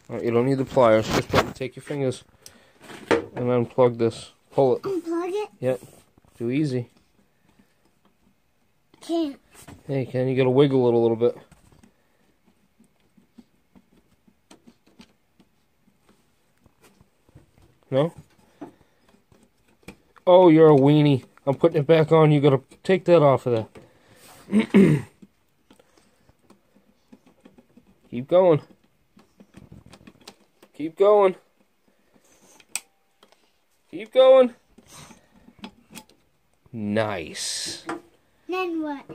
Alright, you don't need the pliers. Just take your fingers and unplug this. Pull it. Unplug it? Yep. Too easy. Can't. Hey, Ken, you gotta wiggle it a little bit. No? Oh, you're a weenie. I'm putting it back on. You gotta take that off of there. Keep going. Keep going. Keep going. Nice. Then what?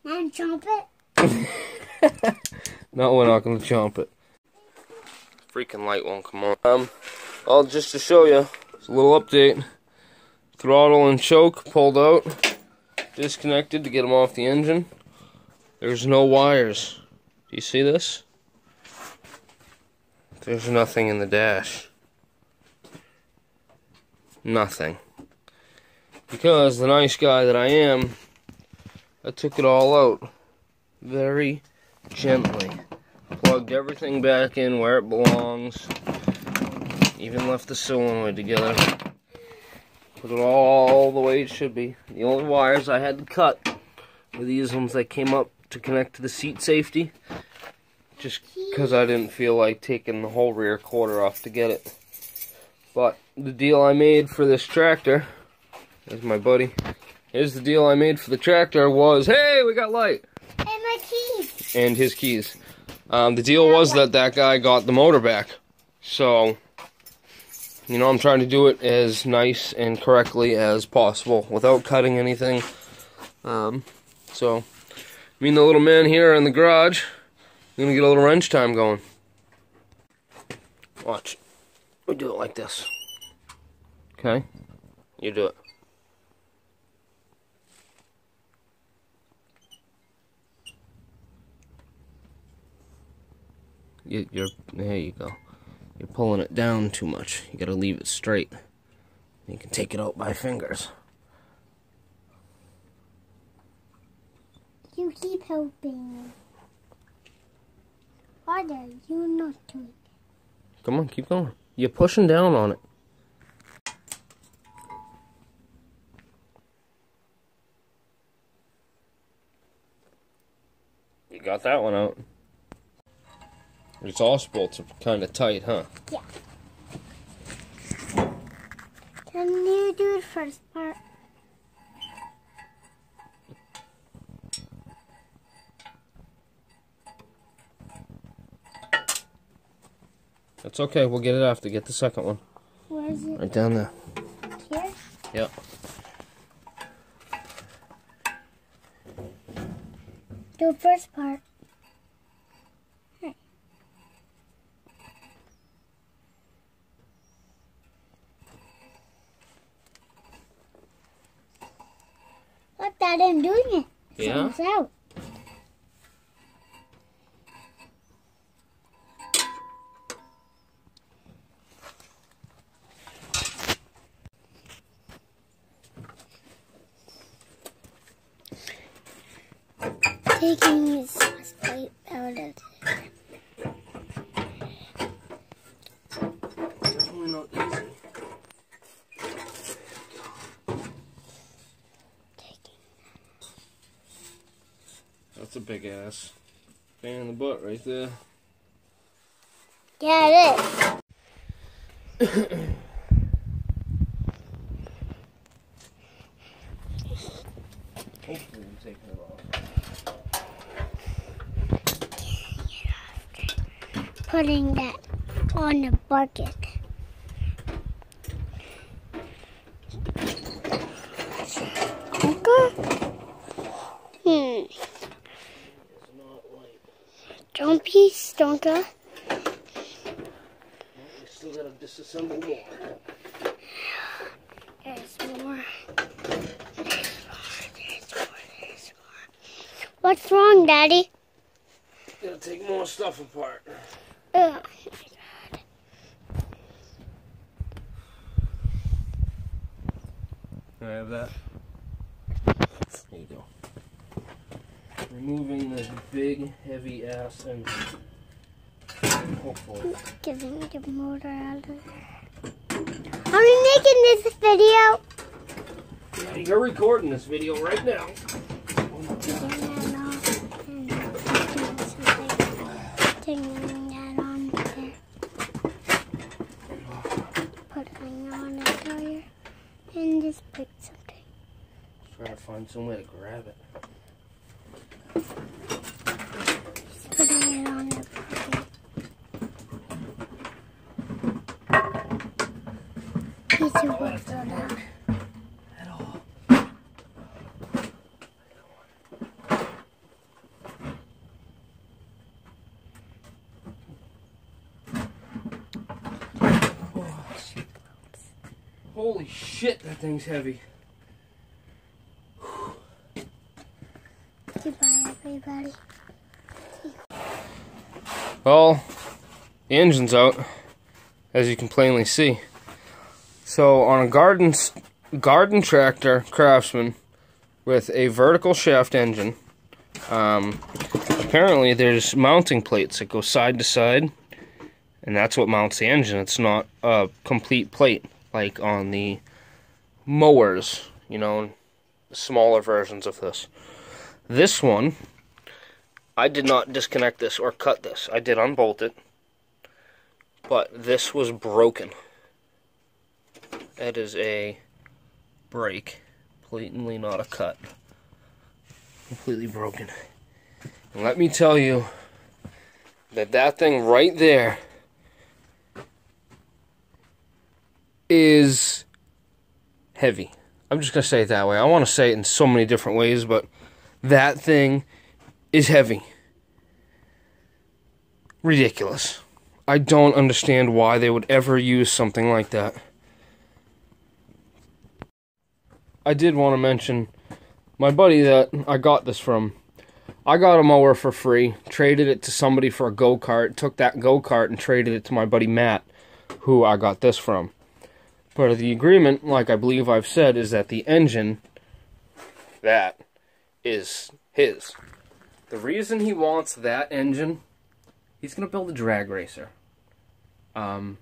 Then chomp it? No, we're not gonna chomp it. Freaking light won't come on. Well, just to show you, it's a little update. Throttle and choke pulled out, disconnected to get them off the engine. There's no wires. Do you see this? There's nothing in the dash. Nothing. Because the nice guy that I am, I took it all out very gently. Plugged everything back in where it belongs. Even left the solenoid together. Put it all the way it should be. The only wires I had to cut were these ones that came up to connect to the seat safety. Just because I didn't feel like taking the whole rear quarter off to get it. But the deal I made for this tractor, there's my buddy. Here's the deal I made for the tractor was, hey, we got light. And my keys. And his keys. The deal was that guy got the motor back. So, you know, I'm trying to do it as nice and correctly as possible without cutting anything. So, me and the little man here in the garage, we're going to get a little wrench time going. Watch. We do it like this. Okay? You do it. There you go. You're pulling it down too much. You gotta leave it straight. You can take it out by fingers. You keep helping. Father, you're not doing it. Come on, keep going. You're pushing down on it. You got that one out. Its all bolts are kind of tight, huh? Yeah. Can you do the first part? That's okay, we'll get it after. Get the second one. Where is it? Right down there. Here? Yep. Do the first part. Look, Dad, I'm doing it. Yeah? Sounds out. Taking his sauce plate out of it. Definitely not easy. That's a big ass pain in the butt right there. Yeah, it is. Hopefully we're taking it off. Putting that on the bucket. Okay. Don't be stonker. We still gotta disassemble more. There's more. There's more. What's wrong, Daddy? Gotta take more stuff apart. Oh my God. Can I have that? There you go. Removing this big, heavy ass engine. Hopefully. Getting the motor out of there. Are we making this video? Yeah, you're recording this video right now. Taking that off and doing something. Taking that on there. Putting on a tire and just put something. Try to find some way to grab it. Just putting it on there. These two will throw down. At all. Holy shit, that thing's heavy. Goodbye, everybody. Well, the engine's out, as you can plainly see. So on a garden tractor Craftsman with a vertical shaft engine, apparently there's mounting plates that go side to side, and that's what mounts the engine. It's not a complete plate like on the mowers, you know, smaller versions of this. This one, I did not disconnect this or cut this. I did unbolt it, but this was broken. That is a break, blatantly not a cut. Completely broken. And let me tell you that that thing right there is heavy. I'm just going to say it that way. I want to say it in so many different ways, but that thing is heavy. Ridiculous. I don't understand why they would ever use something like that. I did want to mention my buddy that I got this from. I got a mower for free, traded it to somebody for a go-kart, took that go-kart and traded it to my buddy Matt, who I got this from. Part of the agreement, like I believe I've said, is that the engine, that is his. The reason he wants that engine, he's going to build a drag racer. I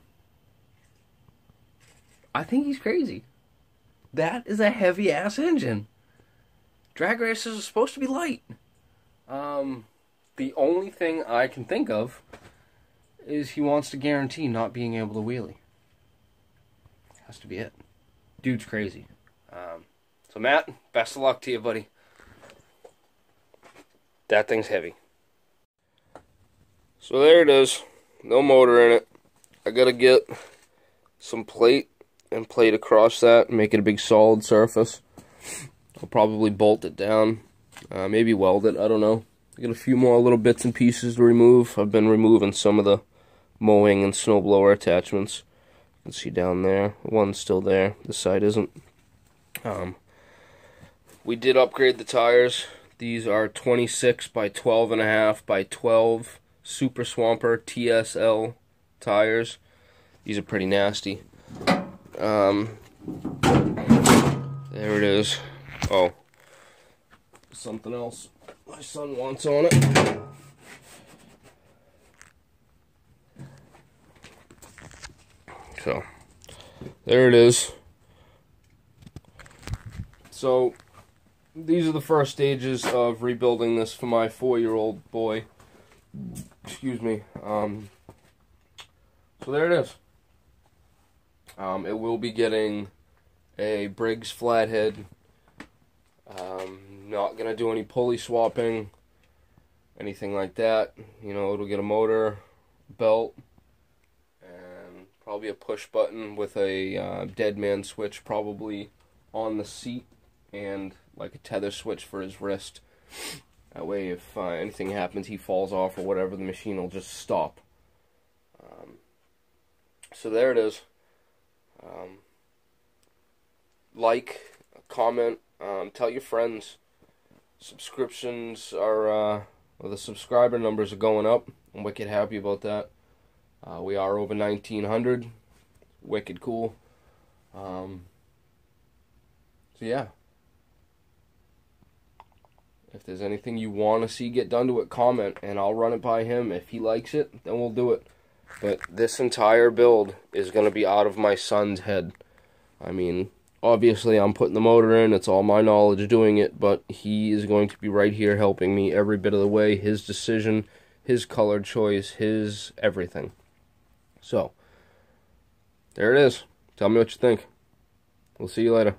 think he's crazy. That is a heavy-ass engine. Drag racers are supposed to be light. The only thing I can think of is he wants to guarantee not being able to wheelie. Has to be it. Dude's crazy. So Matt, best of luck to you, buddy. That thing's heavy. So there it is. No motor in it. I gotta get some plate and plate across that and make it a big solid surface. I'll probably bolt it down, maybe weld it, I don't know. I got a few more little bits and pieces to remove. I've been removing some of the mowing and snowblower attachments. You can see down there, one's still there, this side isn't. We did upgrade the tires. These are 26 by 12.5 by 12 Super Swamper TSL tires. These are pretty nasty. There it is. Oh, something else my son wants on it. So, there it is. So, these are the first stages of rebuilding this for my 4-year-old boy. Excuse me. So there it is. It will be getting a Briggs flathead. Not gonna do any pulley swapping, anything like that. You know, it'll get a motor, belt, and probably a push button with a dead man switch probably on the seat, and like a tether switch for his wrist. That way, if anything happens, he falls off or whatever, the machine will just stop. So there it is. Like, comment, tell your friends. Subscriptions are, well, the subscriber numbers are going up. I'm wicked happy about that. We are over 1,900. Wicked cool. So yeah. If there's anything you want to see get done to it, comment, and I'll run it by him. If he likes it, then we'll do it. But this entire build is going to be out of my son's head. I mean, obviously I'm putting the motor in, it's all my knowledge doing it, but he is going to be right here helping me every bit of the way. His decision, his color choice, his everything. So, there it is. Tell me what you think. We'll see you later.